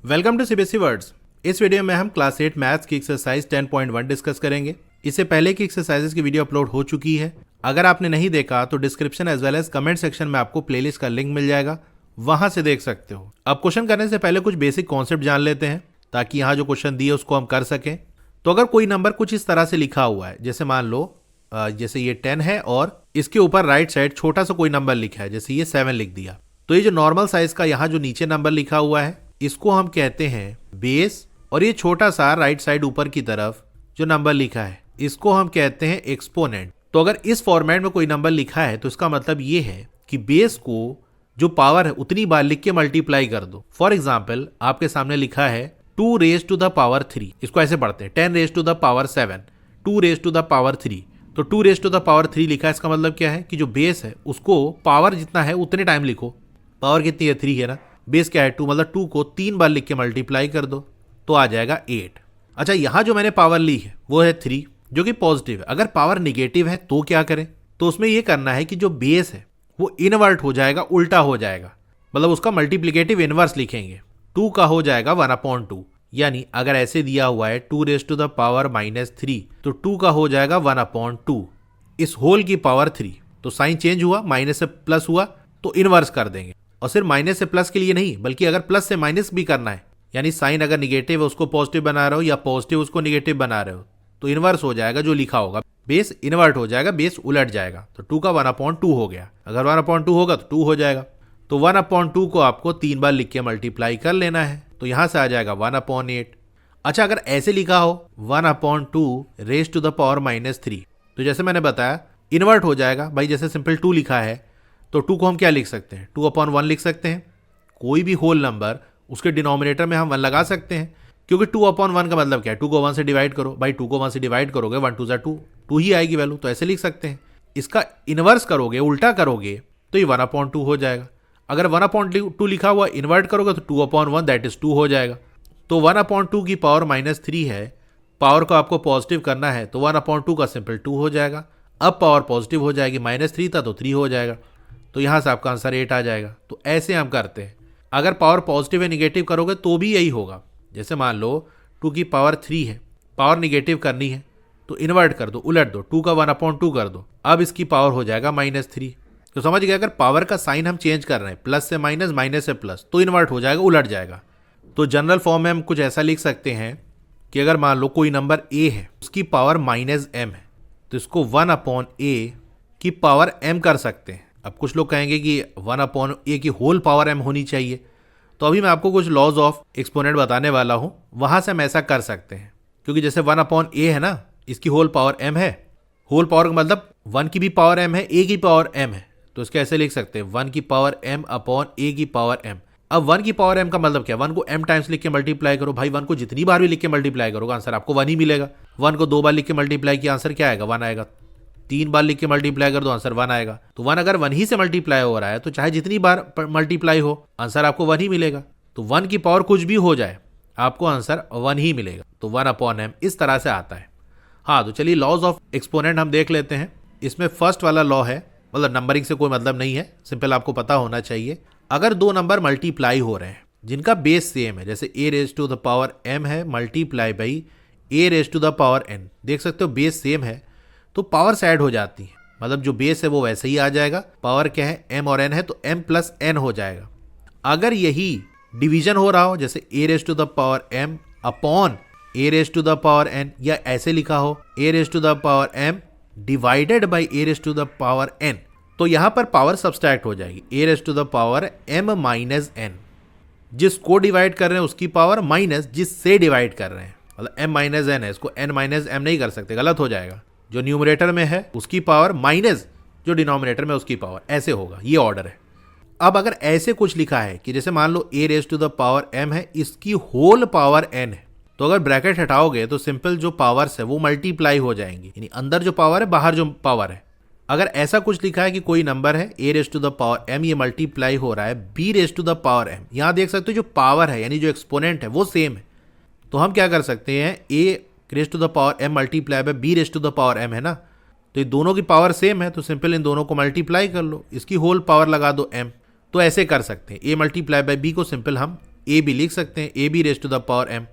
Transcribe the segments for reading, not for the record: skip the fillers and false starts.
Welcome to CBSE words. इस video में हम क्लास 8 मैथ्स की एक्सरसाइज 10.1 डिस्कस करेंगे। इससे पहले की एक्सरसाइजेस की वीडियो अपलोड हो चुकी है। अगर आपने नहीं देखा तो description as well as comment section में आपको प्लेलिस्ट का लिंक मिल जाएगा, वहां से देख सकते हो। अब क्वेश्चन करने से पहले कुछ बेसिक कॉन्सेप्ट जान लेते हैं ताकि यहाँ जो क्वेश्चन दिए उसको हम कर सकें। तो अगर कोई नंबर कुछ इस तरह से लिखा हुआ है, जैसे मान लो जैसे ये 10 है और इसके ऊपर राइट साइड छोटा सा कोई नंबर लिखा है, जैसे ये 7 लिख दिया, तो ये जो नॉर्मल साइज का यहाँ जो नीचे नंबर लिखा हुआ है इसको हम कहते हैं बेस, और ये छोटा सा राइट साइड ऊपर की तरफ जो नंबर लिखा है इसको हम कहते हैं एक्सपोनेंट। तो अगर इस फॉर्मेट में कोई नंबर लिखा है तो इसका मतलब ये है कि बेस को जो पावर है उतनी बार लिख के मल्टीप्लाई कर दो। फॉर एग्जाम्पल आपके सामने लिखा है 2 रेज टू द पावर 3, इसको ऐसे पढ़ते हैं 10 raise to the power 7, 2 raise to the power 3। तो 2 रेज टू द पावर 3 लिखा है, इसका मतलब क्या है कि जो बेस है उसको पावर जितना है उतने टाइम लिखो। पावर कितनी है? 3 है ना, बेस क्या है 2, मतलब 2 को 3 बार लिख के मल्टीप्लाई कर दो तो आ जाएगा 8। अच्छा, यहां जो मैंने पावर ली है वो है 3 जो कि पॉजिटिव है। अगर पावर निगेटिव है तो क्या करें? तो उसमें यह करना है कि जो बेस है वो इनवर्ट हो जाएगा, उल्टा हो जाएगा, मतलब उसका मल्टीप्लिकेटिव इनवर्स लिखेंगे। 2 का हो जाएगा 1/2, यानी अगर ऐसे दिया हुआ है 2 रेज टू द पावर -3 तो 2 का हो जाएगा 1/2 इस होल की पावर 3। तो साइन चेंज हुआ, माइनस से प्लस हुआ तो इनवर्स कर देंगे। और सिर्फ माइनस से प्लस के लिए नहीं, बल्कि अगर प्लस से माइनस भी करना है, यानी साइन अगर निगेटिव है उसको पॉजिटिव बना रहे हो या पॉजिटिव उसको निगेटिव बना रहे हो, तो इनवर्स हो जाएगा जो लिखा होगा, बेस इनवर्ट हो जाएगा, बेस उलट जाएगा। तो 2 का 1/2 हो गया। अगर 1/2 होगा तो 2 हो जाएगा। तो 1/2 को आपको 3 बार लिख के मल्टीप्लाई कर लेना है, तो यहां से आ जाएगा 1/8। अच्छा, अगर ऐसे लिखा हो 1/2 रेज टू द पावर -3, तो जैसे मैंने बताया इन्वर्ट हो जाएगा भाई। जैसे सिंपल 2 लिखा है तो 2 को हम क्या लिख सकते हैं? 2/1 लिख सकते हैं। कोई भी होल नंबर उसके डिनोमिनेटर में हम 1 लगा सकते हैं, क्योंकि 2/1 का मतलब क्या है? 2 को 1 से डिवाइड करो भाई, 2 को 1 से डिवाइड करोगे 1 2 2, 2 ही आएगी वैल्यू, तो ऐसे लिख सकते हैं। इसका इनवर्स करोगे, उल्टा करोगे तो ये 1/2 हो जाएगा। अगर 1/2 लिखा हुआ इन्वर्ट करोगे तो 2/1 दैट इज 2 हो जाएगा। तो 1/2 की पावर -3 है, पावर को आपको पॉजिटिव करना है तो 1/2 का सिंपल 2 हो जाएगा। अब पावर पॉजिटिव हो जाएगी, -3 था तो 3 हो जाएगा, तो यहां से आपका आंसर 8 आ जाएगा। तो ऐसे हम करते हैं। अगर पावर पॉजिटिव या निगेटिव करोगे तो भी यही होगा। जैसे मान लो 2 की पावर 3 है, पावर निगेटिव करनी है तो इन्वर्ट कर दो, उलट दो, 2 का 1/2 कर दो, अब इसकी पावर हो जाएगा -3। तो समझ गए, अगर पावर का साइन हम चेंज कर रहे हैं, प्लस से माइनस, माइनस से प्लस, तो इन्वर्ट हो जाएगा, उलट जाएगा। तो जनरल फॉर्म में हम कुछ ऐसा लिख सकते हैं कि अगर मान लो कोई नंबर a है, उसकी पावर -m है, तो इसको 1/a की पावर m कर सकते हैं। अब कुछ लोग कहेंगे कि 1/a की होल पावर m होनी चाहिए, तो अभी मैं आपको कुछ लॉज ऑफ एक्सपोनेंट बताने वाला हूं, वहां से हम ऐसा कर सकते हैं। क्योंकि जैसे 1/a है ना, इसकी होल पावर m है, होल पावर का मतलब 1 की भी पावर m है, a की पावर m है, तो इसके ऐसे लिख सकते हैं 1 की पावर m/a की पावर m। अब 1 की पावर m का मतलब क्या? 1 को m टाइम्स लिख के मल्टीप्लाई करो भाई, 1 को जितनी बार भी लिख के मल्टीप्लाई करोगे आंसर आपको 1 ही मिलेगा। 1 को 2 बार लिख के मल्टीप्लाई किया आंसर क्या आएगा? 1 आएगा। 3 बार लिख के मल्टीप्लाई कर दो आंसर 1 आएगा। तो 1 अगर 1 ही से मल्टीप्लाई हो रहा है तो चाहे जितनी बार मल्टीप्लाई हो आंसर आपको 1 ही मिलेगा। तो 1 की पावर कुछ भी हो जाए आपको आंसर 1 ही मिलेगा। तो 1/m इस तरह से आता है। हाँ, तो चलिए लॉज ऑफ एक्सपोनेंट हम देख लेते हैं। इसमें फर्स्ट वाला लॉ है, मतलब नंबरिंग से कोई मतलब नहीं है, सिंपल आपको पता होना चाहिए। अगर दो नंबर मल्टीप्लाई हो रहे हैं जिनका बेस सेम है, जैसे a raise to the power m है multiply by a raise to the power n, देख सकते हो बेस सेम है तो पावर ऐड हो जाती है, मतलब जो बेस है वो वैसे ही आ जाएगा। पावर क्या है? m और n है तो m प्लस n हो जाएगा। अगर यही डिवीजन हो रहा हो, जैसे a raise to the power m upon a raise to the power n, या ऐसे लिखा हो a raise to the power m divided by a raise to the power n, तो यहां पर पावर सब्सट्रैक्ट हो जाएगी। a raise to the power m minus n, जिसको डिवाइड कर रहे हैं उसकी पावर माइनस जिससे डिवाइड कर रहे हैं, मतलब m माइनस n है, इसको n माइनस m नहीं कर सकते, गलत हो जाएगा। जो न्यूमरेटर में है उसकी पावर माइनस जो डिनोमिनेटर में उसकी पावर, ऐसे होगा, ये ऑर्डर है। अब अगर ऐसे कुछ लिखा है कि जैसे मान लो a raise to the power m है, इसकी होल पावर n है, तो अगर ब्रैकेट हटाओगे तो सिंपल जो पावर्स है वो मल्टीप्लाई हो जाएंगी, यानी अंदर जो पावर है बाहर जो पावर है। अगर ऐसा कुछ लिखा है कि कोई नंबर है a raise to the power m, ये मल्टीप्लाई हो रहा है b raise to the power m, यहां देख सकते हो जो पावर है यानी जो एक्सपोनेंट है वो सेम है, तो हम क्या कर सकते हैं a raise to the power m multiply by b raise to the power m है ना, तो ये दोनों की पावर सेम है तो सिंपल इन दोनों को मल्टीप्लाई कर लो, इसकी होल पावर लगा दो m। तो ऐसे कर सकते हैं, a मल्टीप्लाई बाय b को सिंपल हम ए बी लिख सकते हैं, A B raise to the power M.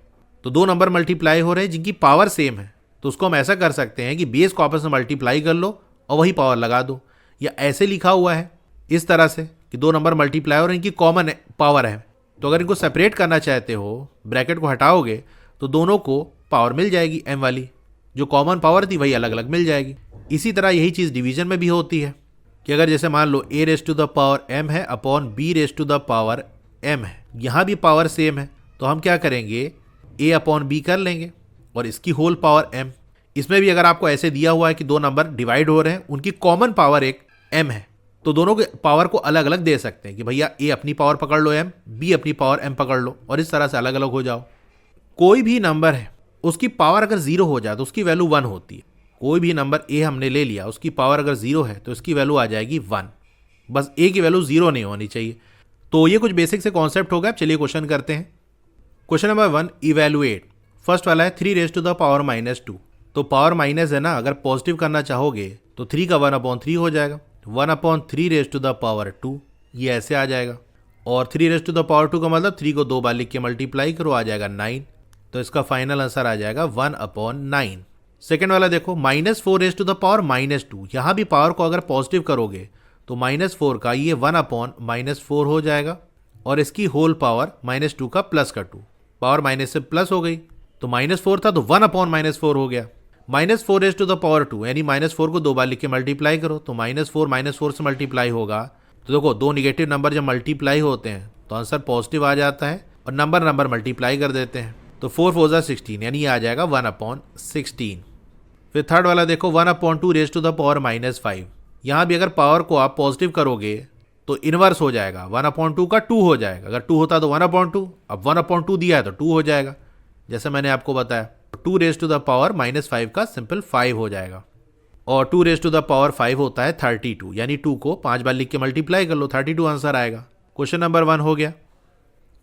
तो दो नंबर मल्टीप्लाई हो रहे हैं जिनकी पावर सेम है, तो उसको हम ऐसा कर सकते हैं कि बेस को आपस में मल्टीप्लाई कर लो और वही पावर लगा दो। या ऐसे लिखा हुआ है इस तरह से कि दो नंबर मल्टीप्लाई और इनकी कॉमन पावर है, तो अगर इनको सेपरेट करना चाहते हो, ब्रैकेट को हटाओगे तो दोनों को पावर मिल जाएगी एम वाली, जो कॉमन पावर थी वही अलग अलग मिल जाएगी। इसी तरह यही चीज़ डिवीजन में भी होती है कि अगर जैसे मान लो A raise to the power M है upon B raise to the power M है, यहाँ भी पावर सेम है, तो हम क्या करेंगे ए अपॉन बी कर लेंगे और इसकी होल पावर एम। इसमें भी अगर आपको ऐसे दिया हुआ है कि दो नंबर डिवाइड हो रहे हैं, उनकी कॉमन पावर एक एम है, तो दोनों के पावर को अलग अलग दे सकते हैं कि भैया ए अपनी पावर पकड़ लो एम, बी अपनी पावर एम पकड़ लो, और इस तरह से अलग अलग हो जाओ। कोई भी नंबर है उसकी पावर अगर जीरो हो जाए तो उसकी वैल्यू 1 होती है। कोई भी नंबर ए हमने ले लिया, उसकी पावर अगर जीरो है तो इसकी वैल्यू आ जाएगी 1। बस ए की वैल्यू जीरो नहीं होनी चाहिए। तो ये कुछ बेसिक से कॉन्सेप्ट हो गया। चलिए क्वेश्चन करते हैं। Question number 1, evaluate. फर्स्ट वाला है 3 रेज टू द पावर -2। तो पावर माइनस है ना, अगर पॉजिटिव करना चाहोगे तो 3 का 1/3 हो जाएगा। 1/3 रेज टू द पावर 2, ये ऐसे आ जाएगा। और 3 रेज टू द पावर 2 का मतलब 3 को 2 बार लिख के मल्टीप्लाई करो, आ जाएगा 9। तो इसका फाइनल आंसर आ जाएगा 1/9। सेकेंड वाला देखो, -4 रेज टू द पावर -2। यहाँ भी पावर को अगर पॉजिटिव करोगे तो -4 का ये 1/-4 हो जाएगा, और इसकी होल पावर -2 का प्लस का 2, पावर माइनस से प्लस हो गई, तो -4 था तो 1/-4 हो गया। -4 रेज टू द पावर 2 यानी -4 को 2 बार लिख के मल्टीप्लाई करो, तो -4 से मल्टीप्लाई होगा। तो देखो दो निगेटिव नंबर जब मल्टीप्लाई होते हैं तो आंसर पॉजिटिव आ जाता है, और नंबर मल्टीप्लाई कर देते हैं, तो 4 4 जा 16 यानी ये आ जाएगा 1/16। फिर थर्ड वाला देखो, 1/2 रेज टू द पावर -5। यहाँ भी अगर पावर को आप पॉजिटिव करोगे तो इनवर्स हो जाएगा, 1/2 का 2 हो जाएगा। अगर 2 होता तो 1/2, अब 1/2 दिया है तो 2 हो जाएगा, जैसे मैंने आपको बताया। 2 रेज टू द पावर -5 का सिंपल 5 हो जाएगा, और 2 रेज टू द पावर 5 होता है 32, यानी 2 को 5 बार लिख के मल्टीप्लाई कर लो, 32 आंसर आएगा। क्वेश्चन नंबर 1 हो गया।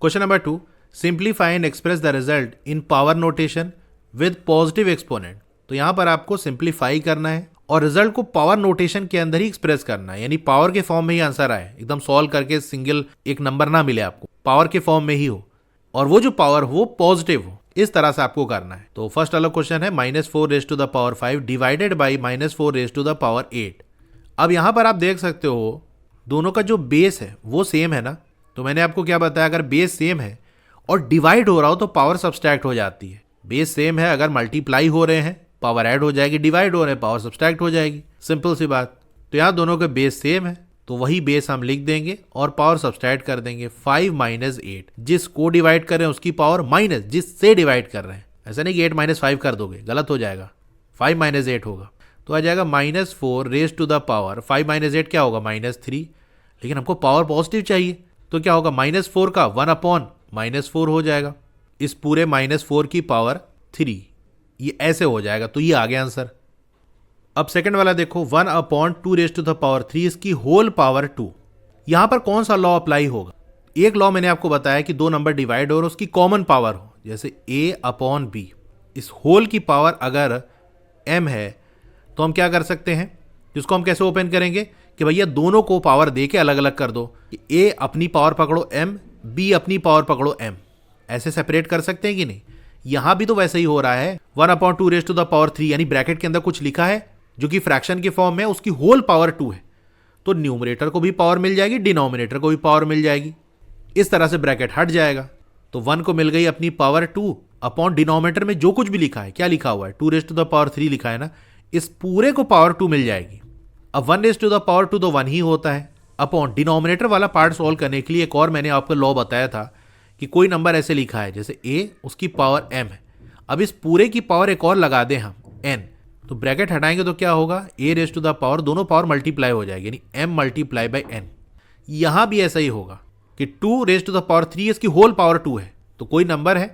Question number 2, simplify and express the result in power notation with positive exponent. तो यहाँ पर आपको सिंप्लीफाई करना है और रिजल्ट को पावर नोटेशन के अंदर ही एक्सप्रेस करना है, यानी पावर के फॉर्म में ही आंसर आए, एकदम सॉल्व करके सिंगल एक नंबर ना मिले आपको, पावर के फॉर्म में ही हो, और वो जो पावर हो पॉजिटिव हो, इस तरह से आपको करना है। तो फर्स्ट वाला क्वेश्चन है -4 raise to the power 5 divided by -4 raise to the power 8। अब यहाँ पर आप देख सकते हो दोनों का जो बेस है वो सेम है ना, तो मैंने आपको क्या बताया, अगर बेस सेम है और डिवाइड हो रहा हो तो पावर सब्सट्रैक्ट हो जाती है। बेस सेम है, अगर मल्टीप्लाई हो रहे हैं पावर ऐड हो जाएगी, डिवाइड हो रहे हैं पावर सब्सट्रैक्ट हो जाएगी, सिंपल सी बात। तो यहाँ दोनों के बेस सेम है तो वही बेस हम लिख देंगे और पावर सब्सट्रैक्ट कर देंगे। 5 - 8, जिसको डिवाइड कर रहे हैं उसकी पावर माइनस जिससे डिवाइड कर रहे हैं, ऐसा नहीं कि 8 - 5 कर दोगे, गलत हो जाएगा, 5 - 8 होगा, तो आ जाएगा -4 रेज टू द पावर 5 - 8 क्या होगा -3। लेकिन हमको पावर पॉजिटिव चाहिए तो क्या होगा, -4 का 1/-4 हो जाएगा, इस पूरे -4 की पावर 3, ये ऐसे हो जाएगा। तो ये आ गया आंसर। अब सेकंड वाला देखो, 1/2 रेज टू द पावर 3 इसकी होल पावर 2। यहां पर कौन सा लॉ अप्लाई होगा? एक लॉ मैंने आपको बताया कि दो नंबर डिवाइड हो और उसकी कॉमन पावर हो, जैसे a/b, इस होल की पावर अगर m है तो हम क्या कर सकते हैं, जिसको हम कैसे ओपन करेंगे कि भैया दोनों को पावर दे के अलग अलग कर दो, a अपनी पावर पकड़ो m, b अपनी पावर पकड़ो m, ऐसे सेपरेट कर सकते हैं कि नहीं। यहां भी तो वैसे ही हो रहा है, 1/2 रेज टू द पावर 3 यानी ब्रैकेट के अंदर कुछ लिखा है जो कि फ्रैक्शन के फॉर्म में, उसकी होल पावर 2 है, तो न्यूमरेटर को भी पावर मिल जाएगी, डिनोमिनेटर को भी पावर मिल जाएगी, इस तरह से ब्रैकेट हट जाएगा। तो 1 को मिल गई अपनी पावर 2 अपॉन डिनोमिनेटर में जो कुछ भी लिखा है, क्या लिखा हुआ है 2 रेज टू द पावर 3 लिखा है ना, इस पूरे को पावर 2 मिल जाएगी। अब 1 रेज टू द पावर 2 तो 1 ही होता है, अपॉन डिनोमिनेटर वाला पार्ट सॉल्व करने के लिए एक और मैंने आपको लॉ बताया था कि कोई नंबर ऐसे लिखा है जैसे a, उसकी पावर m है, अब इस पूरे की पावर एक और लगा दें हम n, तो ब्रैकेट हटाएंगे तो क्या होगा, a raise to the power, दोनों पावर मल्टीप्लाई हो जाएगी, यानी m मल्टीप्लाई बाई n। यहां भी ऐसा ही होगा कि 2 रेज टू द पावर 3 इसकी होल पावर 2 है, तो कोई नंबर है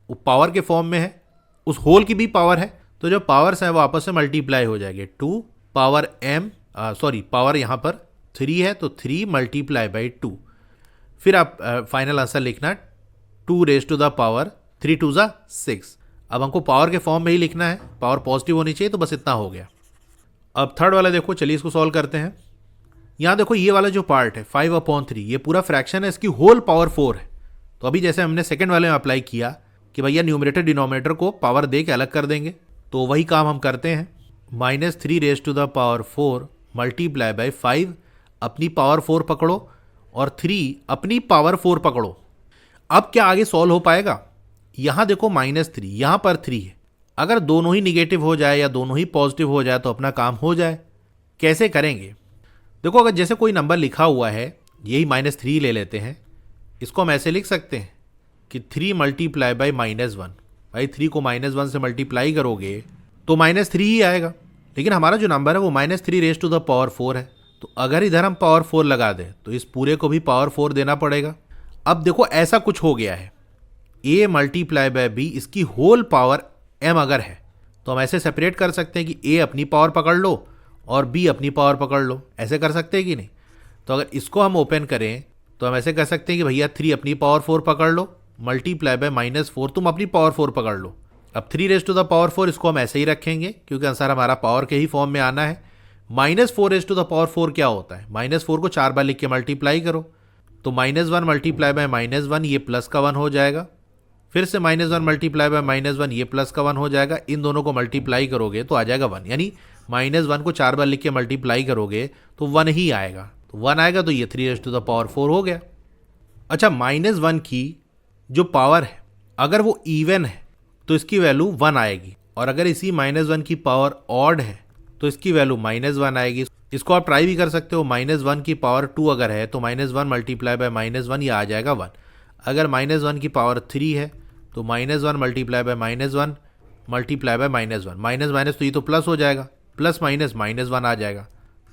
वो पावर के फॉर्म में है, उस होल की भी पावर है, तो जो पावर्स हैं वो आपस में मल्टीप्लाई हो जाएंगे। 2 पावर m, पावर यहाँ पर 3 है तो 3 मल्टीप्लाई बाई 2। फिर आप फाइनल आंसर लिखना 2 रेज टू द पावर 3 2 जा 6। अब हमको पावर के फॉर्म में ही लिखना है, पावर पॉजिटिव होनी चाहिए, तो बस इतना हो गया। अब थर्ड वाला देखो, चलिए इसको सॉल्व करते हैं। यहाँ देखो ये वाला जो पार्ट है 5/3, ये पूरा फ्रैक्शन है, इसकी होल पावर 4 है, तो अभी जैसे हमने सेकंड वाले में अप्लाई किया कि भैया न्यूमरेटर डिनोमिनेटर को पावर दे के अलग कर देंगे, तो वही काम हम करते हैं। -3⁻⁴ मल्टीप्लाई बाय 5 अपनी पावर 4 पकड़ो और 3 अपनी पावर 4 पकड़ो। अब क्या आगे सॉल्व हो पाएगा? यहाँ देखो -3, यहाँ पर 3 है। अगर दोनों ही निगेटिव हो जाए या दोनों ही पॉजिटिव हो जाए तो अपना काम हो जाए। कैसे करेंगे? देखो, अगर जैसे कोई नंबर लिखा हुआ है, यही -3 ले लेते हैं, इसको हम ऐसे लिख सकते हैं कि 3 मल्टीप्लाई बाई -1। भाई 3 को -1 से मल्टीप्लाई करोगे तो -3 ही आएगा, लेकिन हमारा जो नंबर है वो -3⁻⁴ है। तो अगर इधर हम पावर 4 लगा दें तो इस पूरे को भी पावर 4 देना पड़ेगा। अब देखो ऐसा कुछ हो गया है, a मल्टीप्लाई बाय b इसकी होल पावर m अगर है तो हम ऐसे सेपरेट कर सकते हैं कि a अपनी पावर पकड़ लो और b अपनी पावर पकड़ लो। ऐसे कर सकते हैं कि नहीं? तो अगर इसको हम ओपन करें तो हम ऐसे कर सकते हैं कि भैया 3 अपनी पावर 4 पकड़ लो, मल्टीप्लाई बाय -4 तुम अपनी पावर 4 पकड़ लो। अब 3⁻⁴ इसको हम ऐसे ही रखेंगे क्योंकि आंसर हमारा पावर के ही फॉर्म में आना है। -4⁻⁴ क्या होता है? -4 को 4 बार लिख के मल्टीप्लाई करो, तो -1 मल्टीप्लाई बाय -1 ये प्लस का 1 हो जाएगा। फिर से -1 मल्टीप्लाई बाय -1 ये प्लस का 1 हो जाएगा। इन दोनों को मल्टीप्लाई करोगे तो आ जाएगा 1, यानी -1 को 4 बार लिख के मल्टीप्लाई करोगे तो 1 ही आएगा। तो 1 आएगा तो ये 3⁻⁴ हो गया। अच्छा, -1 की जो पावर है अगर वो इवन है तो इसकी वैल्यू 1 आएगी, और अगर इसी -1 की पावर ऑड है तो इसकी वैल्यू -1 आएगी। इसको आप ट्राई भी कर सकते हो। -1 की पावर 2 अगर है तो -1 मल्टीप्लाई बाय -1 ये आ जाएगा 1। अगर -1 की पावर 3 है तो -1 multiply by -1 multiply by -1, minus minus तो ये तो प्लस हो जाएगा, प्लस माइनस -1 आ जाएगा।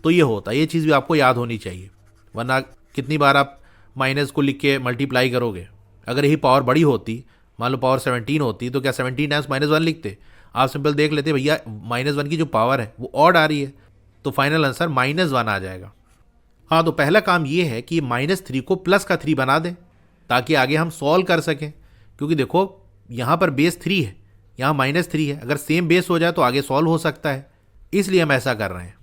तो ये होता है, ये चीज़ भी आपको याद होनी चाहिए, वरना कितनी बार आप माइनस को लिख के मल्टीप्लाई करोगे। अगर यही पावर बड़ी होती, मान लो पावर 17 होती, तो क्या 17 टाइम्स -1 लिखते? आप सिंपल देख लेते भैया -1 की जो पावर है वो ऑड आ रही है, तो फाइनल आंसर -1 आ जाएगा। हाँ, तो पहला काम ये है कि -3 को प्लस का 3 बना दें ताकि आगे हम सॉल्व कर सकें, क्योंकि देखो यहाँ पर बेस 3 है, यहाँ -3 है। अगर सेम बेस हो जाए तो आगे सॉल्व हो सकता है, इसलिए हम ऐसा कर रहे हैं।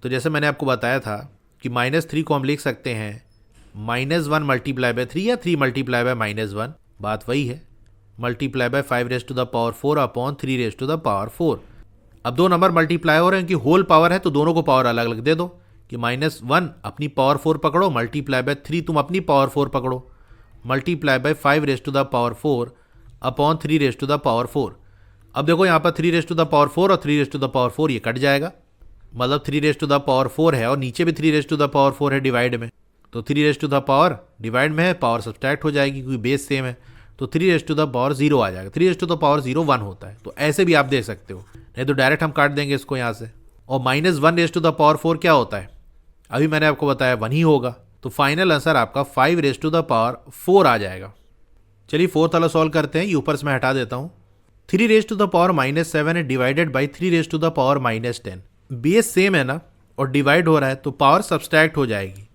तो जैसे मैंने आपको बताया था कि -3 को हम लिख सकते हैं -1 मल्टीप्लाई बाय 3 या 3 मल्टीप्लाई बाय -1, बात वही है, मल्टीप्लाई बाय 5⁻⁴ अपॉन 3⁻⁴। अब दो नंबर मल्टीप्लाई हो रहे हैं, उनकी होल पावर है तो दोनों को पावर अलग अलग दे दो कि -1 अपनी पावर 4 पकड़ो, मल्टीप्लाई बाय 3 तुम अपनी पावर 4 पकड़ो, मल्टीप्लाई बाय 5⁻⁴ अपॉन 3⁻⁴। अब देखो यहाँ पर 3⁻⁴ और 3⁻⁴ ये कट जाएगा, मतलब 3⁻⁴ है और नीचे भी 3⁻⁴ है डिवाइड में, तो 3 डिवाइड में है, पावर सब्सट्रैक्ट हो जाएगी क्योंकि बेस सेम है, तो 3⁻0 आ जाएगा। 3⁻0 1 होता है, तो ऐसे भी आप देख सकते हो, नहीं तो डायरेक्ट हम काट देंगे इसको यहाँ से। और -1⁻⁴ क्या होता है? अभी मैंने आपको बताया 1 ही होगा, तो फाइनल आंसर आपका 5⁻4 आ जाएगा। चलिए फोर्थ वाला सॉल्व करते हैं, ये ऊपर से मैं हटा देता हूँ। 3⁻⁻7 है डिवाइडेड बाई 3⁻10। बेस सेम है ना, और डिवाइड हो रहा है तो पावर सब्सट्रैक्ट हो जाएगी,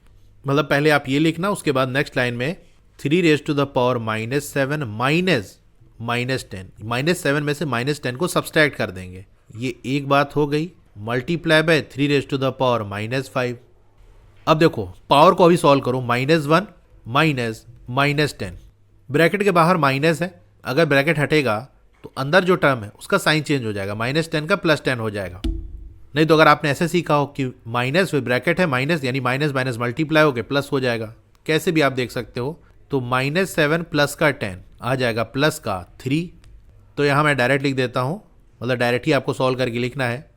मतलब पहले आप ये लिखना, उसके बाद नेक्स्ट लाइन में 3⁻7 माइनस 10, -7 में से -10 को सब्सट्रैक्ट कर देंगे, ये एक बात हो गई। Multiply by 3⁻5। अब देखो पावर को अभी सॉल्व करो, -1 माइनस -10, ब्रैकेट के बाहर माइनस है, अगर ब्रैकेट हटेगा तो अंदर जो टर्म है उसका साइन चेंज हो जाएगा, -10 का +10 हो जाएगा। नहीं तो अगर आपने ऐसे सीखा हो कि माइनस फिर ब्रैकेट है माइनस, यानी माइनस माइनस मल्टीप्लाई होकर प्लस हो जाएगा, कैसे भी आप देख सकते हो। तो -7 प्लस का 10 आ जाएगा प्लस का 3, तो यहाँ मैं डायरेक्ट लिख देता हूँ, मतलब डायरेक्ट ही आपको सॉल्व करके लिखना है।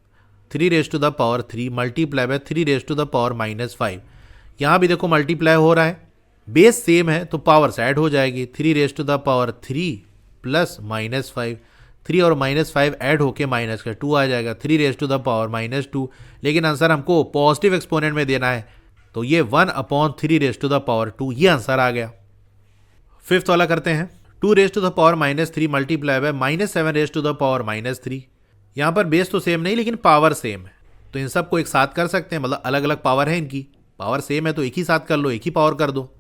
3⁻3 मल्टीप्लाई बाय 3⁻5। यहाँ भी देखो मल्टीप्लाई हो रहा है, बेस सेम है तो पावर्स ऐड हो जाएगी, 3⁻3 प्लस -5, 3 और -5 ऐड होके माइनस का 2 आ जाएगा, 3⁻2। लेकिन आंसर हमको पॉजिटिव एक्सपोनेंट में देना है, तो ये 1/3⁻2 ये आंसर आ गया। फिफ्थ वाला करते हैं, 2⁻3 मल्टीप्लाई बाय -7⁻3। यहाँ पर बेस तो सेम नहीं लेकिन पावर सेम है, तो इन सबको एक साथ कर सकते हैं, मतलब अलग अलग पावर है इनकी, पावर सेम है तो एक ही साथ कर लो, एक ही पावर कर दो।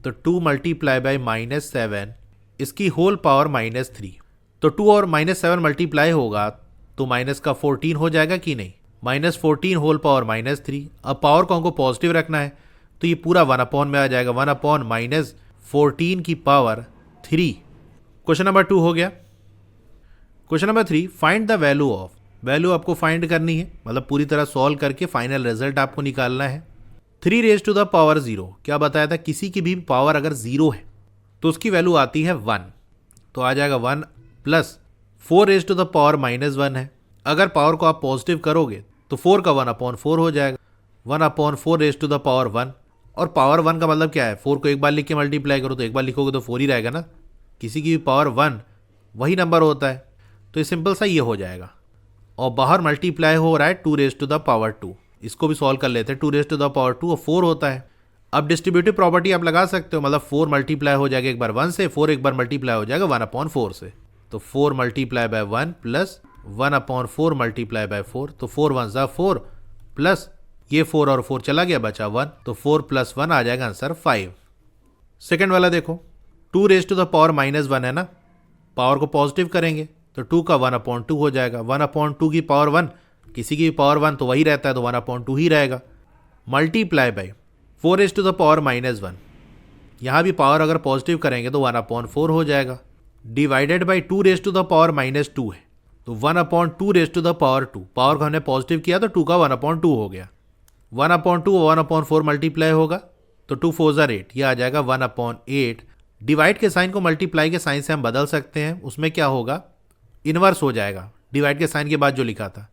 तो 2 मल्टीप्लाई बाय -7 इसकी होल पावर -3, तो 2 और -7 मल्टीप्लाई होगा तो माइनस का 14 हो जाएगा कि नहीं, -14 होल पावर -3। अब पावर को हमको पॉजिटिव रखना है तो ये पूरा 1 अपॉन में आ जाएगा, 1/-14 की पावर 3। क्वेश्चन नंबर 2 हो गया। Question number 3, find the value of. Value आपको फाइंड करनी है, मतलब पूरी तरह सॉल्व करके फाइनल रिजल्ट आपको निकालना है। 3 रेज टू द पावर 0, क्या बताया था, किसी की भी पावर अगर 0 है तो उसकी वैल्यू आती है 1, तो आ जाएगा 1 plus 4 raise to the power -1 है। अगर पावर को आप पॉजिटिव करोगे तो 4 का 1/4 हो जाएगा, 1/4 रेज टू द पावर 1। और पावर 1 का मतलब क्या है, 4 को एक बार लिख के मल्टीप्लाई करो तो एक बार लिखोगे तो 4 ही रहेगा ना, किसी की भी पावर 1 वही नंबर होता है, तो ये सिंपल सा ये हो जाएगा। और बाहर मल्टीप्लाई हो रहा है 2 रेज टू द पावर 2, इसको भी सॉल्व कर लेते हैं। 2 रेज टू द पावर 2 और 4 होता है। अब डिस्ट्रीब्यूटिव प्रॉपर्टी आप लगा सकते हो, मतलब 4 मल्टीप्लाई हो जाएगा एक बार 1 से, 4 एक बार मल्टीप्लाई हो जाएगा 1/4 से, तो 4 multiply by 1 plus 1/4 multiply by 4, तो 4 1 ज़ा 4 प्लस ये 4 और 4 चला गया, बचा 1, तो 4 + 1 आ जाएगा आंसर 5। सेकेंड वाला देखो, 2 रेज टू द पावर -1 है ना, पावर को पॉजिटिव करेंगे तो 2 का 1/2 हो जाएगा। 1/2 की पावर 1, किसी की भी पावर 1 तो वही रहता है, तो 1/2 ही रहेगा। Multiply by 4 raise to the power -1, यहाँ भी पावर अगर पॉजिटिव करेंगे तो 1/4 हो जाएगा। Divided by 2 raise to the power -2 है, तो 1/2 raise to the power 2, power को हमने पॉजिटिव किया तो 2 का 1/2 हो गया। 1/2 और 1/4 मल्टीप्लाई होगा तो 2 4 ज़ा 8, यह आ जाएगा 1/8। डिवाइड के साइन को मल्टीप्लाई के साइन से हम बदल सकते हैं, उसमें क्या होगा, इन्वर्स हो जाएगा। डिवाइड के साइन के बाद जो लिखा था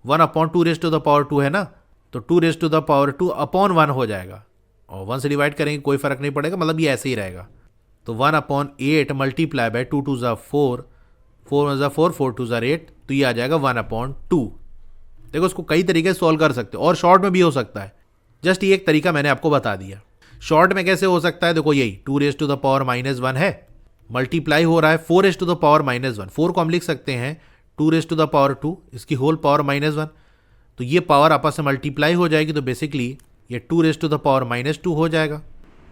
1/2 रेज टू द पावर 2 है ना, तो 2 raise to the power 2 upon 1 हो जाएगा, और 1 से डिवाइड करेंगे कोई फर्क नहीं पड़ेगा, मतलब ये ऐसे ही रहेगा। तो 1/8 मल्टीप्लाई बाय 2 2 ज़ा 4, 4 1 ज़ा 4, 4 2 ज़ा 8, तो ये आ जाएगा 1/2। देखो उसको कई तरीके से सॉल्व कर सकते हो, और शॉर्ट में भी हो सकता है, जस्ट ये एक तरीका मैंने आपको बता दिया। शॉर्ट में कैसे हो सकता है, देखो यही 2 रेज टू द पावर -1 है, मल्टीप्लाई हो रहा है 4 रेज टू द पावर -1, 4 को हम लिख सकते हैं 2 रेज टू द पावर 2, इसकी होल पावर -1, तो ये पावर आपस में मल्टीप्लाई हो जाएगी, तो बेसिकली ये 2 रेज टू द पावर -2 हो जाएगा।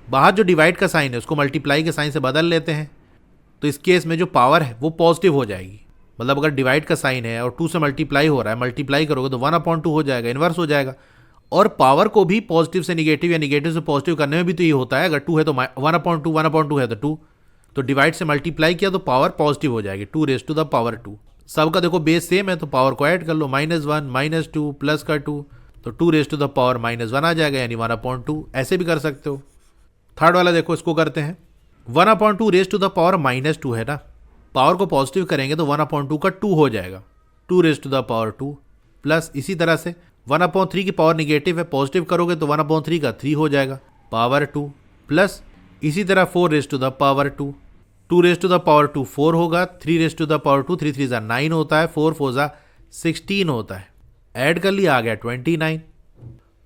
बाहर जो डिवाइड का साइन है उसको मल्टीप्लाई के साइन से बदल लेते हैं, तो इस केस में जो पावर है वो पॉजिटिव हो जाएगी, मतलब अगर डिवाइड का साइन है और 2 से मल्टीप्लाई हो रहा है, मल्टीप्लाई करोगे तो 1/2 हो जाएगा, इन्वर्स हो जाएगा। और पावर को भी पॉजिटिव से निगेटिव या निगेटिव से पॉजिटिव करने में भी तो ये होता है, अगर 2 है तो 1/2, 1/2 है तो 2, तो डिवाइड से मल्टीप्लाई किया तो पावर पॉजिटिव हो जाएगी, 2 रेज टू द पावर 2। सबका देखो बेस सेम है तो पावर को ऐड कर लो, -1 -2 प्लस का 2, तो 2 रेज टू द पावर -1 आ जाएगा, यानी 1/2। ऐसे भी कर सकते हो। थर्ड वाला देखो, इसको करते हैं। 1/2 रेज टू द पावर -2 है ना, पावर को पॉजिटिव करेंगे तो 1/2 का 2 हो जाएगा, 2 raise to the power 2 plus इसी तरह से 1/3 की पावर निगेटिव है, पॉजिटिव करोगे तो 1/3 का 3 हो जाएगा, पावर 2 प्लस इसी तरह 4 raise to the power 2, 2 raise to the power 2 4 होगा, 3 रेज टू द पावर 2, 3 3 ज़ा 9 होता है, 4 4 ज़ा 16 होता है। ऐड कर लिया, आ गया 29।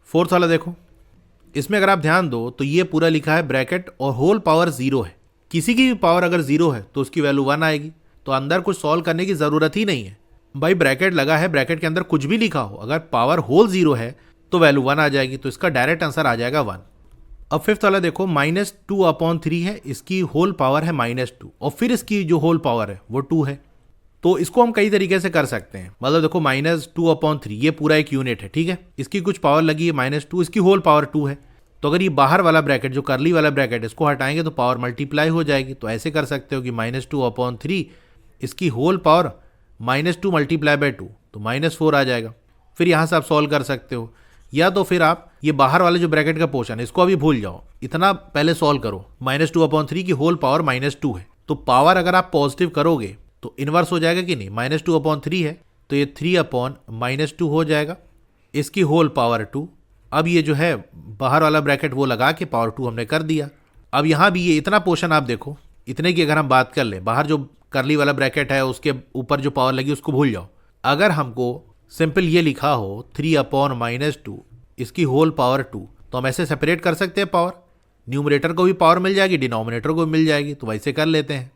फोर्थ वाला देखो, इसमें अगर आप ध्यान दो तो ये पूरा लिखा है ब्रैकेट और होल पावर 0 है, किसी की भी पावर अगर 0 है तो उसकी वैल्यू 1 आएगी, तो अंदर कुछ सॉल्व करने की ज़रूरत ही नहीं है भाई। ब्रैकेट लगा है, ब्रैकेट के अंदर कुछ भी लिखा हो, अगर पावर होल 0 है तो वैल्यू 1 आ जाएगी, तो इसका डायरेक्ट आंसर आ जाएगा 1। अब फिफ्थ वाला देखो, -2/3 है, इसकी होल पावर है -2 और फिर इसकी जो होल पावर है वो 2 है, तो इसको हम कई तरीके से कर सकते हैं। मतलब देखो -2/3 ये पूरा एक यूनिट है, ठीक है, इसकी कुछ पावर लगी है -2, इसकी होल पावर 2 है, तो अगर ये बाहर वाला ब्रैकेट जो करली वाला ब्रैकेट इसको हटाएंगे तो पावर मल्टीप्लाई हो जाएगी, तो ऐसे कर सकते हो कि -2/3 इसकी होल पावर -2 मल्टीप्लाई बाय 2, तो -4 आ जाएगा। फिर यहाँ से आप सॉल्व कर सकते हो, या तो फिर आप ये बाहर वाले जो ब्रैकेट का पोर्शन है इसको अभी भूल जाओ, इतना पहले सॉल्व करो। -2/3 की होल पावर -2 है, तो पावर अगर आप पॉजिटिव करोगे तो इन्वर्स हो जाएगा कि नहीं, -2/3 है तो ये 3/-2 हो जाएगा, इसकी होल पावर 2। अब ये जो है बाहर वाला ब्रैकेट वो लगा के पावर 2 हमने कर दिया। अब यहाँ भी ये इतना पोर्शन आप देखो, इतने की अगर हम बात कर लें, बाहर जो करली वाला ब्रैकेट है उसके ऊपर जो पावर लगी उसको भूल जाओ। अगर हमको सिंपल ये लिखा हो 3/-2 इसकी होल पावर 2, तो हम ऐसे सेपरेट कर सकते हैं पावर, न्यूमरेटर को भी पावर मिल जाएगी, डिनोमिनेटर को भी मिल जाएगी, तो वैसे कर लेते हैं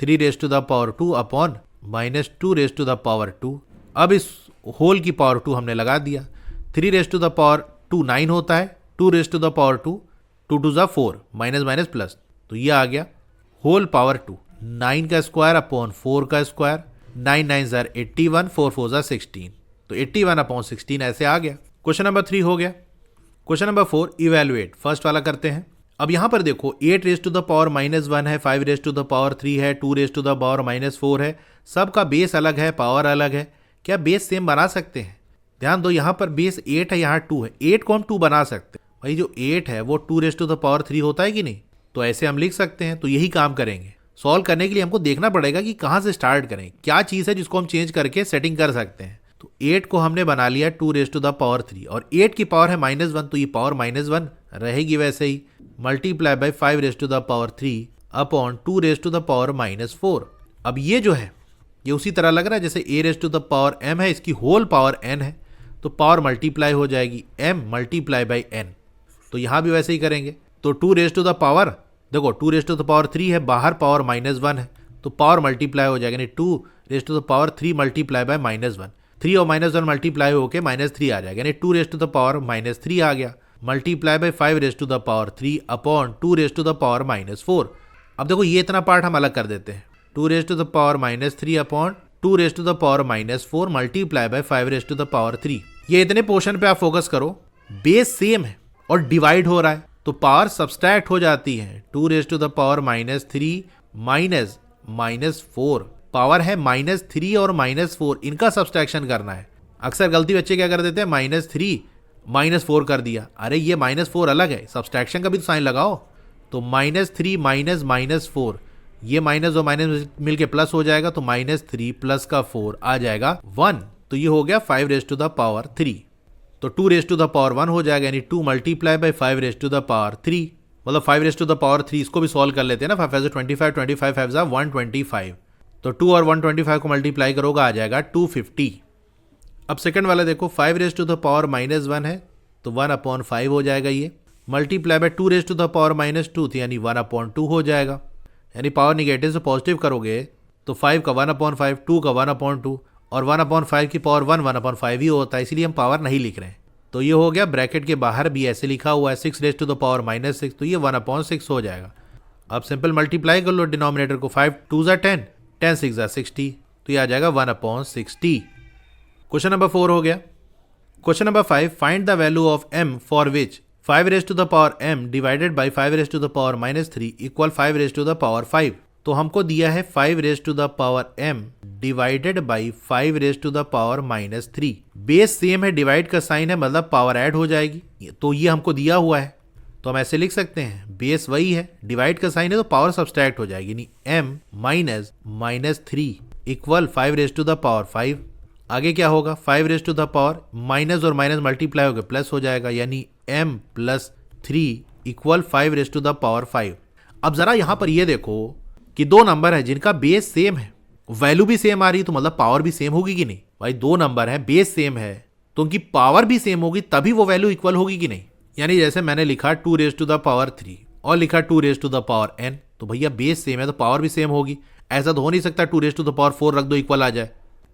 3 raise to the power 2 upon -2 raise to the power 2। अब इस होल की पावर 2 हमने लगा दिया, 3 रेज टू द पावर 2 9 होता है, 2 रेज टू द पावर 2, 2 2 ज़ा 4, माइनस माइनस प्लस, तो ये आ गया होल पावर 2, 9 का स्क्वायर अपॉन 4 का स्क्वायर, 9 9 ज़ा 81, 4 4 ज़ा 16, तो 81/16 ऐसे आ गया। क्वेश्चन नंबर 3 हो गया। क्वेश्चन नंबर 4 इवेलुएट, फर्स्ट वाला करते हैं। अब यहाँ पर देखो 8 रेज टू द पावर -1 है, 5 रेज टू द पावर 3 है, 2 रेज टू द पावर -4 है, सबका बेस अलग है, पावर अलग है। क्या बेस सेम बना सकते हैं? ध्यान दो, यहाँ पर बेस 8 है, यहाँ 2 है, 8 को हम 2 बना सकते हैं। भाई जो 8 है वो 2 रेज टू द पावर 3 होता है कि नहीं? तो ऐसे हम लिख सकते हैं। तो यही काम करेंगे। सॉल्व करने के लिए हमको देखना पड़ेगा कि कहाँ से स्टार्ट करें, क्या चीज़ है जिसको हम चेंज करके सेटिंग कर सकते हैं। तो 8 को हमने बना लिया 2 रेज टू द पावर 3 और 8 की पावर है -1, तो ये पावर -1 रहेगी वैसे ही, multiply by 5 raise to the power 3 upon 2 raise to the power -4। अब ये जो है ये उसी तरह लग रहा है जैसे a raise to the power m है, इसकी होल पावर n है, तो पावर मल्टीप्लाई हो जाएगी m मल्टीप्लाई बाई n। तो यहाँ भी वैसे ही करेंगे। तो 2 रेज टू द पावर, देखो 2 रेज टू द पावर 3 है, बाहर पावर -1 है, तो पावर मल्टीप्लाई हो जाएगा, यानी 2 raise to the power 3 multiply by -1। 3 और -1 मल्टीप्लाई होकर -3 आ जाएगा, यानी 2 रेज टू द पावर -3 आ गया, multiply by 5 raise to the power 3 upon 2 raise to the power -4। अब देखो ये इतना पार्ट हम अलग कर देते हैं, 2 raise to the power -3 upon 2 raise to the power -4 multiply by 5 raise to the power 3। ये इतने पोर्शन पे आप फोकस करो, बेस सेम है और डिवाइड हो रहा है, तो पावर सब्सट्रैक्ट हो जाती है। 2 raise to the power -3 -4, power है -3 और -4, इनका सब्सट्रैक्शन करना है। अक्सर गलती बच्चे क्या कर देते हैं, -3 -4 कर दिया। अरे ये -4 अलग है, सब्सट्रैक्शन का भी तो साइन लगाओ। तो -3 -4, ये माइनस और माइनस मिलके प्लस हो जाएगा, तो -3 प्लस का 4 आ जाएगा 1। तो ये हो गया 5 रेज टू द पावर 3। तो 2 रेज टू द पावर 1 हो जाएगा, यानी 2 multiply by 5 raise to the power 3, मतलब 5 रेज टू द पावर 3। इसको भी सॉल्व कर लेते हैं ना, 5 5 25, 25 5 125। तो 2 और 125 को मल्टीप्लाई करोगा आ जाएगा 250। अब सेकंड वाला देखो, 5 रेज टू द पावर -1 है, तो 1/5 हो जाएगा, ये multiply by 2 raise to the power -2 थी, यानी 1/2 हो जाएगा। यानी पावर निगेटिव से पॉजिटिव करोगे तो 5 का 1/5, 2 का 1/2 और 1/5 की पावर 1/5 ही होता है, इसीलिए हम पावर नहीं लिख रहे हैं। तो ये हो गया, ब्रैकेट के बाहर भी ऐसे लिखा हुआ है 6 रेज टू द पावर -6, तो ये 1/6 हो जाएगा। अब सिंपल मल्टीप्लाई कर लो डिनोमिनेटर को, 5 2 ज़ा 10, 10 6 ज़ा 60, तो ये आ जाएगा 1/60। क्वेश्चन नंबर 4 हो गया। Question number 5, find the value of m for which 5 raise to the power m divided by 5 raise to the power -3 equal 5 raise to the power 5। तो हमको दिया है 5 raise to the power m divided by 5 raise to the power -3। Base same है, divide का sign है, मतलब power add हो जाएगी, तो ये हमको दिया हुआ है। तो हम ऐसे लिख सकते हैं, बेस वही है, डिवाइड का साइन है, तो पावर सब्सट्रैक्ट हो जाएगी, यानी m -3 equal 5 raise to the power 5। आगे क्या होगा, 5 raise to the power minus और माइनस मल्टीप्लाई होकर प्लस हो जाएगा, यानी m + 3 equal 5 raise to the power 5। अब जरा यहां पर ये देखो कि दो नंबर है जिनका बेस सेम है, वैल्यू भी सेम आ रही है, तो मतलब पावर भी सेम होगी कि नहीं? भाई दो नंबर है, बेस सेम है, तो उनकी पावर भी सेम होगी, तभी वो वैल्यू इक्वल होगी कि नहीं? यानी जैसे मैंने लिखा 2 रेज टू द पावर 3 और लिखा 2 raise to the power n, तो भैया बेस सेम है तो पावर भी सेम होगी। ऐसा तो हो नहीं सकता 2 रेज टू द पावर 4 रख दो इक्वल आ जाए,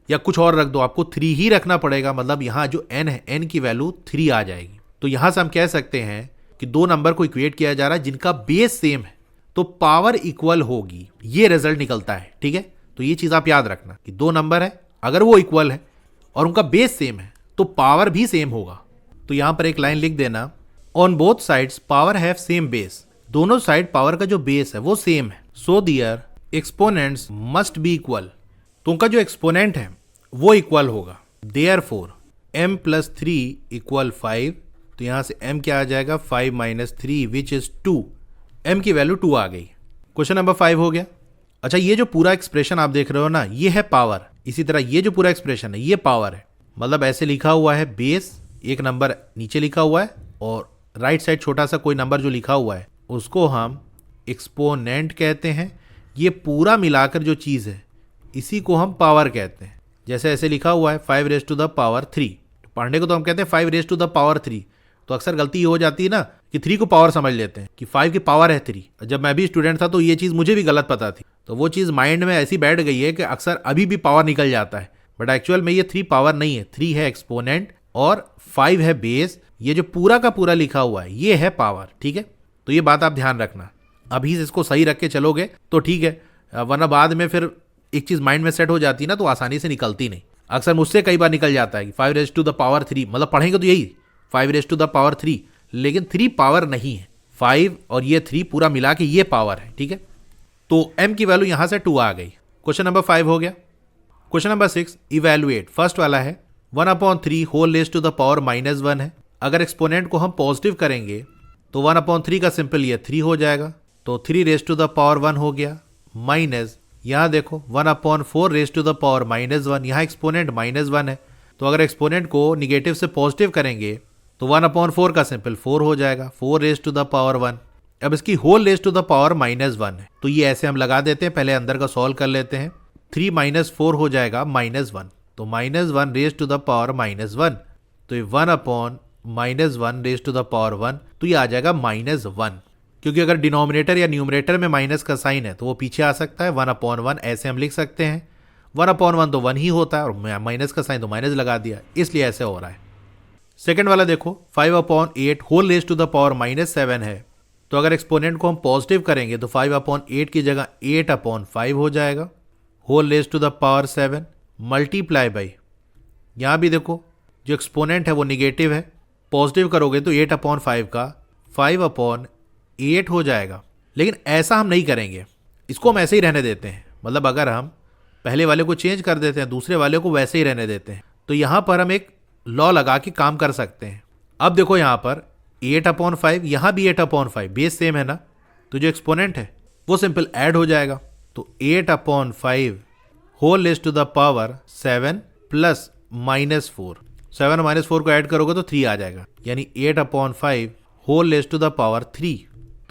या कुछ और रख दो, आपको 3 ही रखना पड़ेगा, मतलब यहाँ जो n है n की वैल्यू 3 आ जाएगी। तो यहां से हम कह सकते हैं कि दो नंबर को इक्वेट किया जा रहा है जिनका बेस सेम है, तो पावर इक्वल होगी, ये रिजल्ट निकलता है। ठीक है, तो ये चीज आप याद रखना कि दो नंबर है, अगर वो इक्वल है और उनका बेस सेम है तो पावर भी सेम होगा। तो यहां पर एक लाइन लिख देना, on both sides power have same base. दोनों साइड पावर का जो बेस है वो सेम है, सो दियर एक्सपोनेंट्स मस्ट बी इक्वल। तो उनका जो एक्सपोनेंट है वो इक्वल होगा, देयरफॉर m + 3 इक्वल 5। तो यहां से m क्या आ जाएगा, 5 - 3 विच इज 2। m की वैल्यू 2 आ गई। क्वेश्चन नंबर 5 हो गया। अच्छा, ये जो पूरा एक्सप्रेशन आप देख रहे हो ना, ये है पावर। इसी तरह ये जो पूरा एक्सप्रेशन है ये पावर है, मतलब ऐसे लिखा हुआ है, बेस एक नंबर नीचे लिखा हुआ है और राइट साइड छोटा सा कोई नंबर जो लिखा हुआ है उसको हम एक्सपोनेंट कहते हैं। ये पूरा मिलाकर जो चीज़ है इसी को हम पावर कहते हैं। जैसे ऐसे लिखा हुआ है 5 रेज टू द पावर 3, पढ़ने को तो हम कहते हैं 5 रेज टू द पावर 3, तो अक्सर गलती ये हो जाती है ना कि 3 को पावर समझ लेते हैं कि 5 की पावर है 3। जब मैं भी स्टूडेंट था तो ये चीज़ मुझे भी गलत पता थी, तो वो चीज़ माइंड में ऐसी बैठ गई है कि अक्सर अभी भी पावर निकल जाता है, बट एक्चुअल में ये 3 पावर नहीं है, 3 है एक्सपोनेंट और 5 है बेस। ये जो पूरा का पूरा लिखा हुआ है ये है पावर। ठीक है, तो ये बात आप ध्यान रखना, अभी से इसको सही रख के चलोगे तो ठीक है, वरना बाद में फिर एक चीज़ माइंड में सेट हो जाती है ना तो आसानी से निकलती नहीं। अक्सर मुझसे कई बार निकल जाता है कि 5 रेज टू द पावर 3, मतलब पढ़ेंगे तो यही 5 रेज टू द पावर 3, लेकिन 3 पावर नहीं है, 5 और ये 3 पूरा मिला के ये पावर है, ठीक है। तो m की वैल्यू यहां से 2 आ गई। क्वेश्चन नंबर 5 हो गया। क्वेश्चन नंबर 6 इवैल्यूएट, फर्स्ट वाला है 1/3 whole raise to the power -1 है। अगर एक्सपोनेंट को हम पॉजिटिव करेंगे तो 1/3 का सिंपल ये 3 हो जाएगा, तो 3 रेज टू द पावर 1 हो गया, माइनस यहाँ देखो 1/4 रेज टू द पावर -1, यहाँ एक्सपोनेंट -1 है, तो अगर एक्सपोनेंट को निगेटिव से पॉजिटिव करेंगे तो 1/4 का सिंपल 4 हो जाएगा, 4 रेज टू द पावर 1। अब इसकी whole raise to the power -1 है, तो ये ऐसे हम लगा देते हैं, पहले अंदर का सॉल्व कर लेते हैं। 3 - 4 हो जाएगा -1, तो -1 रेज टू द पावर -1, तो ये 1/-1 रेज टू द पावर 1, तो ये आ जाएगा -1, क्योंकि अगर डिनोमिनेटर या न्यूमरेटर में माइनस का साइन है तो वो पीछे आ सकता है। 1/1 ऐसे हम लिख सकते हैं, 1/1 तो 1 ही होता है और माइनस का साइन तो माइनस लगा दिया, इसलिए ऐसे हो रहा है। सेकेंड वाला देखो 5/8 whole raise to the power -7 है, तो अगर एक्सपोनेंट को हम पॉजिटिव करेंगे तो 5/8 की जगह 8/5 हो जाएगा, whole raise to the power 7 multiply by, यहाँ भी देखो जो एक्सपोनेंट है वो निगेटिव है, पॉजिटिव करोगे तो 8/5 का 5/8 हो जाएगा। लेकिन ऐसा हम नहीं करेंगे, इसको हम ऐसे ही रहने देते हैं। मतलब अगर हम पहले वाले को चेंज कर देते हैं, दूसरे वाले को वैसे ही रहने देते हैं, तो यहाँ पर हम एक लॉ लगा के काम कर सकते हैं। अब देखो यहाँ पर 8/5, यहाँ भी 8/5, बेस सेम है ना, तो जो एक्सपोनेंट है वो सिंपल ऐड हो जाएगा, तो 8/5 whole raise to the power 7 plus -4, 7 और -4 को ऐड करोगे तो 3 आ जाएगा, यानी 8/5 whole raise to the power 3,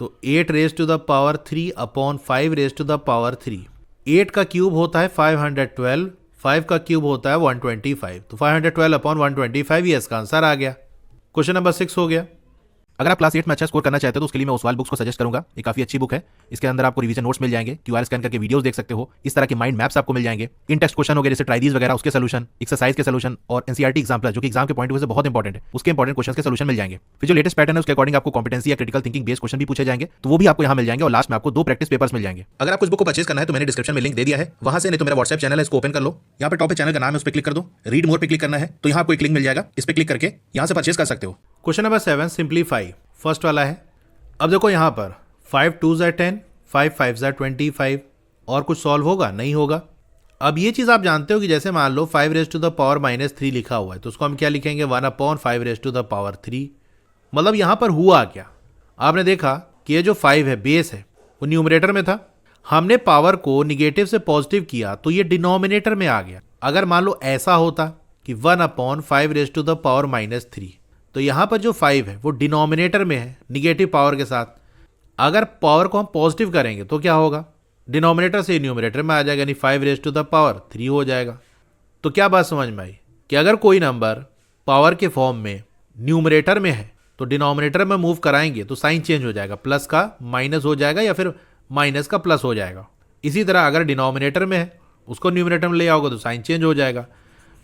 तो 8 raise to the power 3/5 raise to the power 3। 8 का क्यूब होता है 512, 5 का क्यूब होता है 125, तो 512/125 ये इसका आंसर आ गया। क्वेश्चन नंबर 6 हो गया। अगर आप क्लास 8 में अच्छा स्कोर करना चाहते हो तो उसके लिए मैं ओसवाल बुक्स को सजेस्ट करूंगा। ये काफी अच्छी बुक है, इसके अंदर आपको रिवीजन नोट्स मिल जाएंगे, क्यूआर स्कैन करके वीडियोस देख सकते हो, इस तरह के माइंड मैप्स आपको मिल जाएंगे, इन टेक्स्ट क्वेश्चन हो गए जैसे ट्राइडीज वगैरह उसके सोल्यूशन, एक्सरसाइज के सोल्यूशन और एनसीईआरटी एग्जाम्पल जो कि एग्जाम के पॉइंट ऑफ व्यू से बहुत इंपॉर्टेंट है, उसके इंपॉर्टेंट क्वेश्चन के सोल्यूशन मिल जाएंगे। फिर जो लेटेस्ट पैटर्न है उसके अकॉर्डिंग आपको कॉम्पिटेंसी या क्रिटिकल थिंकिंग बेस्ड क्वेश्चन भी पूछे जाएंगे, तो वो भी आपको यहाँ मिल जाएंगे, और लास्ट में आपको 2 प्रैक्टिस पेपर्स मिल जाएंगे। अगर आपको इस बुक को परचेज करना है तो मैंने डिस्क्रिप्शन में लिंक दे दिया है, वहां से, नहीं तो मेरा व्हाट्सएप चैनल है, इसको ओपन कर लो, यहाँ पे टॉप पे चैनल का नाम है, उस पर क्लिक कर दो, रीड मोर पे क्लिक करना है तो यहाँ आपको एक लिंक मिल जाएगा, इस पर क्लिक करके यहाँ से परचेज कर सकते हो। क्वेश्चन नंबर 7 सिंप्लीफाई, फर्स्ट वाला है। अब देखो यहाँ पर 5 2s are 10, 5 5s are 25, और कुछ सॉल्व होगा? नहीं होगा। अब ये चीज़ आप जानते हो कि जैसे मान लो 5 रेज टू द पावर -3 लिखा हुआ है, तो उसको हम क्या लिखेंगे? 1/5 रेज टू द पावर 3। मतलब यहाँ पर हुआ क्या, आपने देखा कि ये जो 5 है बेस है वो न्यूमरेटर में था, हमने पावर को निगेटिव से पॉजिटिव किया तो ये डिनोमिनेटर में आ गया। अगर मान लो ऐसा होता कि 1/5 रेज टू द पावर -3, तो यहाँ पर जो 5 है वो डिनोमिनेटर में है निगेटिव पावर के साथ, अगर पावर को हम पॉजिटिव करेंगे तो क्या होगा? डिनोमिनेटर से न्यूमरेटर में आ जाएगा, यानी 5 रेज टू द पावर 3 हो जाएगा। तो क्या बात समझ में आई कि अगर कोई नंबर पावर के फॉर्म में न्यूमरेटर में है तो डिनोमिनेटर में मूव कराएंगे तो साइन चेंज हो जाएगा, प्लस का माइनस हो जाएगा या फिर माइनस का प्लस हो जाएगा। इसी तरह अगर डिनोमिनेटर में है उसको न्यूमरेटर में ले आओगे तो साइन चेंज हो जाएगा।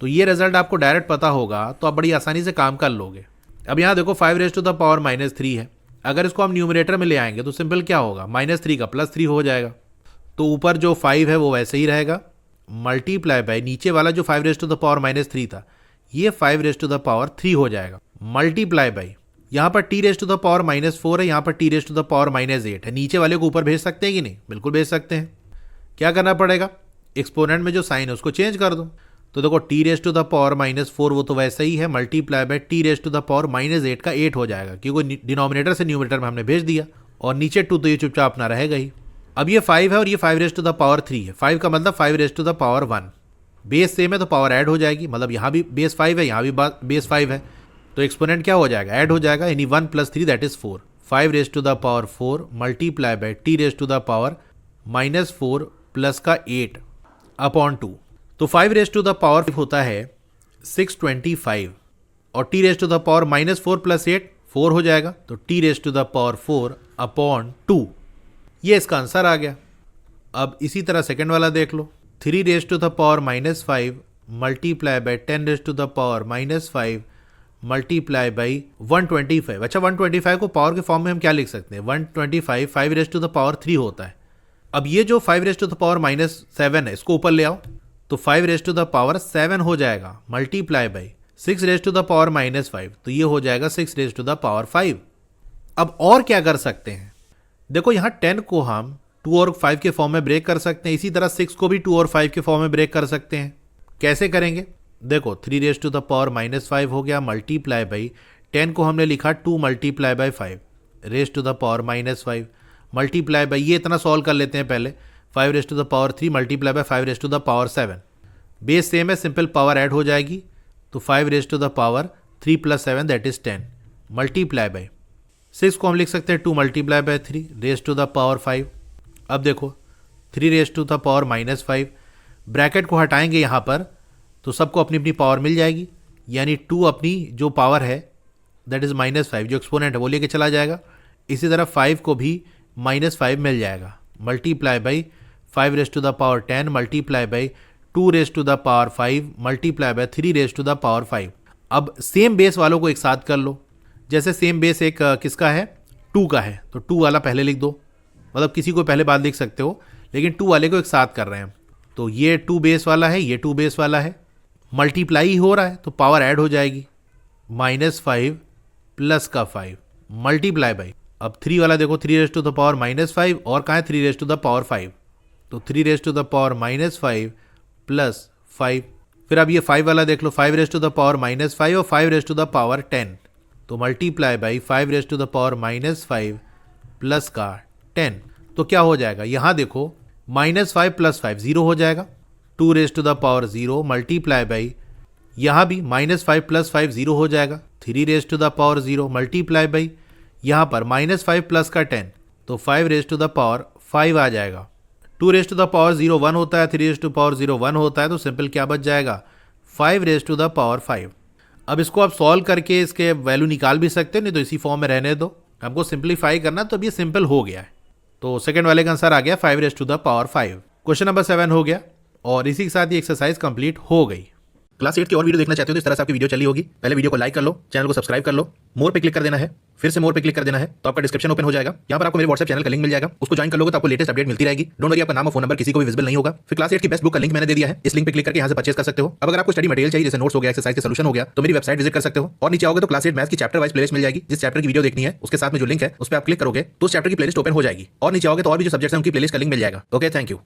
तो ये रिजल्ट आपको डायरेक्ट पता होगा तो आप बड़ी आसानी से काम कर लोगे। अब यहाँ देखो 5 रेज टू द पावर -3 है, अगर इसको हम न्यूमरेटर में ले आएंगे तो सिंपल क्या होगा? -3 का +3 हो जाएगा, तो ऊपर जो 5 है वो वैसे ही रहेगा, मल्टीप्लाई बाय नीचे वाला जो 5 रेज टू द पावर -3 था ये 5 रेज टू द पावर 3 हो जाएगा, मल्टीप्लाई बाय यहाँ पर t raise to the power -4 है, यहाँ पर t raise to the power -8 है। नीचे वाले को ऊपर भेज सकते हैं कि नहीं? बिल्कुल भेज सकते हैं। क्या करना पड़ेगा? एक्सपोनेंट में जो साइन है उसको चेंज कर दो, तो देखो t raise to the power -4 वो तो वैसे ही है, multiply by t raise to the power -8 का 8 हो जाएगा, क्योंकि डिनोमिनेटर से न्यूमरेटर में हमने भेज दिया, और नीचे 2 तो ये चुपचाप अपना रहेगा ही। अब ये 5 है और ये 5 रेज टू द पावर 3 है, 5 का मतलब 5 raise to the power 1, base same है तो पावर ऐड हो जाएगी, मतलब यहाँ भी बेस 5 है यहाँ भी बेस 5 है, तो एक्सपोनेंट क्या हो जाएगा? ऐड हो जाएगा, यानी 1 + 3 that is 4, 5 raise to the power 4 multiply by t raise to the power -4 plus का 8/2, तो 5 रेज टू द पावर होता है 625, और t raise to the power -4 + 8 4 हो जाएगा, तो t raise to the power 4/2, ये इसका आंसर आ गया। अब इसी तरह सेकंड वाला देख लो, 3 raise to the power -5 multiply by 10 raise to the power -5 multiply by 125। अच्छा 125 को पावर के फॉर्म में हम क्या लिख सकते हैं? 125 5 रेज टू द पावर 3 होता है। अब ये जो 5 रेज टू द पावर -7 है इसको ऊपर ले आओ, तो 5 रेज टू द पावर 7 हो जाएगा, multiply by 6 raise to the power -5, तो ये हो जाएगा 6 रेज टू द पावर 5। अब और क्या कर सकते हैं, देखो यहाँ 10 को हम 2 और 5 के फॉर्म में ब्रेक कर सकते हैं, इसी तरह 6 को भी 2 और 5 के फॉर्म में ब्रेक कर सकते हैं। कैसे करेंगे, देखो 3 रेज टू द पावर -5 हो गया, मल्टीप्लाई बाई 10 को हमने लिखा 2 multiply by 5 raise to the power -5 multiply by, ये इतना सॉल्व कर लेते हैं पहले, 5 raise to the power 3 multiply by 5 raise to the power 7, base same है, सिंपल पावर ऐड हो जाएगी, तो 5 raise to the power 3 + 7 that is 10 multiply by 6 को हम लिख सकते हैं 2 multiply by 3 raise to the power 5। अब देखो 3 raise to the power -5, bracket को हटाएंगे यहाँ पर तो सबको अपनी अपनी पावर मिल जाएगी, यानी 2 अपनी जो पावर है दैट इज -5 जो एक्सपोनेंट है वो लेके चला जाएगा, इसी तरह 5 को भी -5 मिल जाएगा, multiply by 5 raise to the power 10 multiply by 2 raise to the power 5 multiply by 3 raise to the power 5। अब सेम बेस वालों को एक साथ कर लो, जैसे सेम बेस एक किसका है 2 का है, तो 2 वाला पहले लिख दो, मतलब किसी को पहले बाद लिख सकते हो, लेकिन 2 वाले को एक साथ कर रहे हैं, तो ये 2 बेस वाला है, ये 2 बेस वाला है, मल्टीप्लाई हो रहा है तो पावर ऐड हो जाएगी, -5 प्लस का 5 मल्टीप्लाई बाई, अब 3 वाला देखो 3 रेज टू द पावर -5 और कहाँ है 3 रेज टू द पावर 5, तो 3 raise to the power -5 plus 5, फिर अब ये 5 वाला देख लो 5 रेज टू द पावर -5 और 5 रेज टू द पावर 10, तो multiply by 5 raise to the power -5 plus का 10, तो क्या हो जाएगा, यहाँ देखो -5 प्लस 5 0 हो जाएगा, 2 raise to the power 0 multiply by, यहाँ भी -5 प्लस 5 0 हो जाएगा, 3 raise to the power 0 multiply by, यहाँ पर -5 प्लस का 10, तो 5 रेज टू द पावर 5 आ जाएगा, 2 रेज टू द पावर 0 1 होता है, 3 रेज टू पावर 0 1 होता है, तो सिंपल क्या बच जाएगा 5 रेज टू द पावर 5। अब इसको आप सॉल्व करके इसके वैल्यू निकाल भी सकते हो, नहीं तो इसी फॉर्म में रहने दो, हमको सिंप्लीफाई करना, तो अब ये सिंपल हो गया है, तो सेकंड वाले का आंसर आ गया 5 raise to the power 5। Question number 7 हो गया और इसी के साथ ये एक्सरसाइज कंप्लीट हो गई। क्लास 8 की और वीडियो देखना चाहते हो तो इस तरह से आपकी वीडियो चली होगी, पहले वीडियो को लाइक कर लो, चैनल को सब्सक्राइब कर लो, मोर पे क्लिक कर देना है, फिर से मोर पे क्लिक कर देना है, तो आपका डिस्क्रिप्शन ओपन हो जाएगा, यहाँ पर आपको मेरे व्हाट्सएप चैनल का लिंक मिल जाएगा, उसको ज्वाइन कर लोगे तो आपको लेटेस्ट अपडेट मिलती रहेगी। डोंट वरी, आपका नाम और फोन नंबर किसी को भी विजिबल नहीं होगा। फिर क्लास 8 की बेस्ट बुक का लिंक मैंने दे दिया है, इस लिंक पे क्लिक करके यहाँ से परचेज कर सकते हो। अब अगर आपको स्टडी मटेरियल चाहिए जैसे नोट्स हो गया, एक्सरसाइज के सॉल्यूशन हो गया, तो मेरी वेबसाइट विजिट कर सकते हो, और नीचे आओगे तो क्लास 8 मैथ्स की चैप्टर वाइज प्लेलिस्ट मिल जाएगी, जिस चैप्टर की वीडियो देखनी है उसके साथ में जो लिंक है उस पर आप क्लिक करोगे तो उस चैप्टर की प्लेलिस्ट ओपन हो जाएगी, और नीचे आओगे तो और भी जो सब्जेक्ट्स हैं उनकी प्लेलिस्ट का लिंक मिल जाएगा। Okay, thank you.